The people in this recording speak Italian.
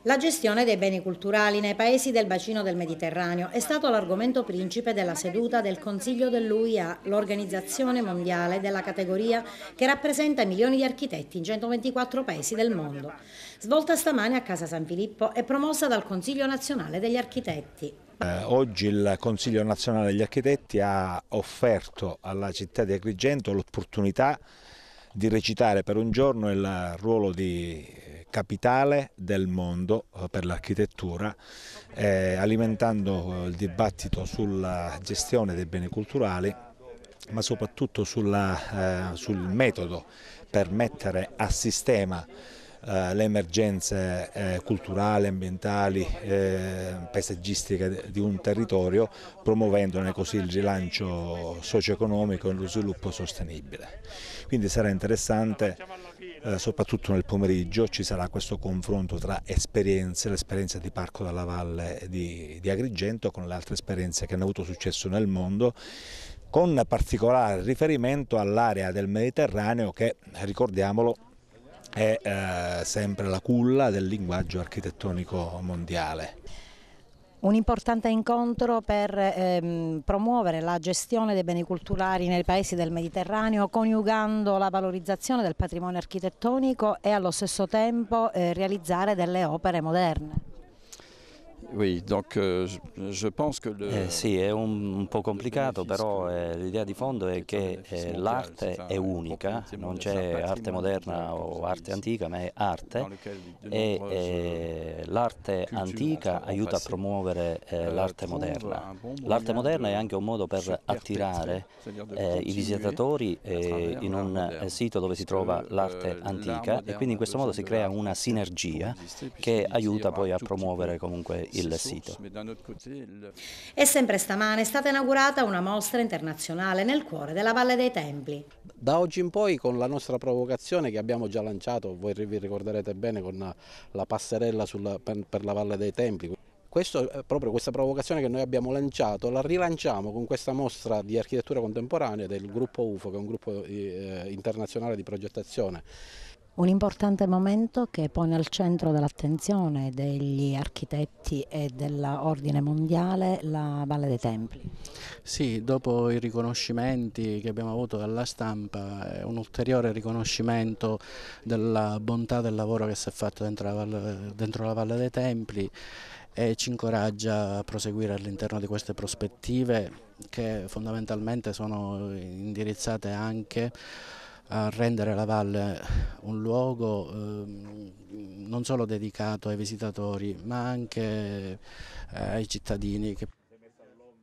La gestione dei beni culturali nei paesi del bacino del Mediterraneo è stato l'argomento principe della seduta del Consiglio dell'UIA, l'organizzazione mondiale della categoria che rappresenta milioni di architetti in 124 paesi del mondo. Svolta stamane a Casa San Filippo e promossa dal Consiglio nazionale degli architetti. Oggi il Consiglio nazionale degli architetti ha offerto alla città di Agrigento l'opportunità di recitare per un giorno il ruolo di capitale del mondo per l'architettura, alimentando il dibattito sulla gestione dei beni culturali, ma soprattutto sul metodo per mettere a sistema le emergenze culturali, ambientali, paesaggistiche di un territorio, promuovendone così il rilancio socio-economico e lo sviluppo sostenibile. Quindi sarà interessante, soprattutto nel pomeriggio ci sarà questo confronto tra esperienze, l'esperienza di Parco della Valle di Agrigento con le altre esperienze che hanno avuto successo nel mondo, con particolare riferimento all'area del Mediterraneo che, ricordiamolo, è sempre la culla del linguaggio architettonico mondiale. Un importante incontro per promuovere la gestione dei beni culturali nei paesi del Mediterraneo, coniugando la valorizzazione del patrimonio architettonico e allo stesso tempo realizzare delle opere moderne. Oui, donc je pense que Sì, è un po' complicato, però l'idea di fondo è che l'arte è unica, non c'è arte moderna o arte antica, ma è arte e l'arte antica aiuta a promuovere l'arte moderna. L'arte moderna è anche un modo per attirare i visitatori in un sito dove si trova l'arte antica e quindi in questo modo si crea una sinergia che aiuta poi a promuovere comunque il sito. E sempre stamane è stata inaugurata una mostra internazionale nel cuore della Valle dei Templi. Da oggi in poi, con la nostra provocazione che abbiamo già lanciato, voi vi ricorderete bene, con la passerella per la Valle dei Templi, proprio questa provocazione che noi abbiamo lanciato la rilanciamo con questa mostra di architettura contemporanea del gruppo UFO, che è un gruppo internazionale di progettazione. Un importante momento che pone al centro dell'attenzione degli architetti e dell'ordine mondiale la Valle dei Templi. Sì, dopo i riconoscimenti che abbiamo avuto dalla stampa, è un ulteriore riconoscimento della bontà del lavoro che si è fatto dentro la Valle dei Templi e ci incoraggia a proseguire all'interno di queste prospettive che fondamentalmente sono indirizzate anche a rendere la valle un luogo non solo dedicato ai visitatori ma anche ai cittadini che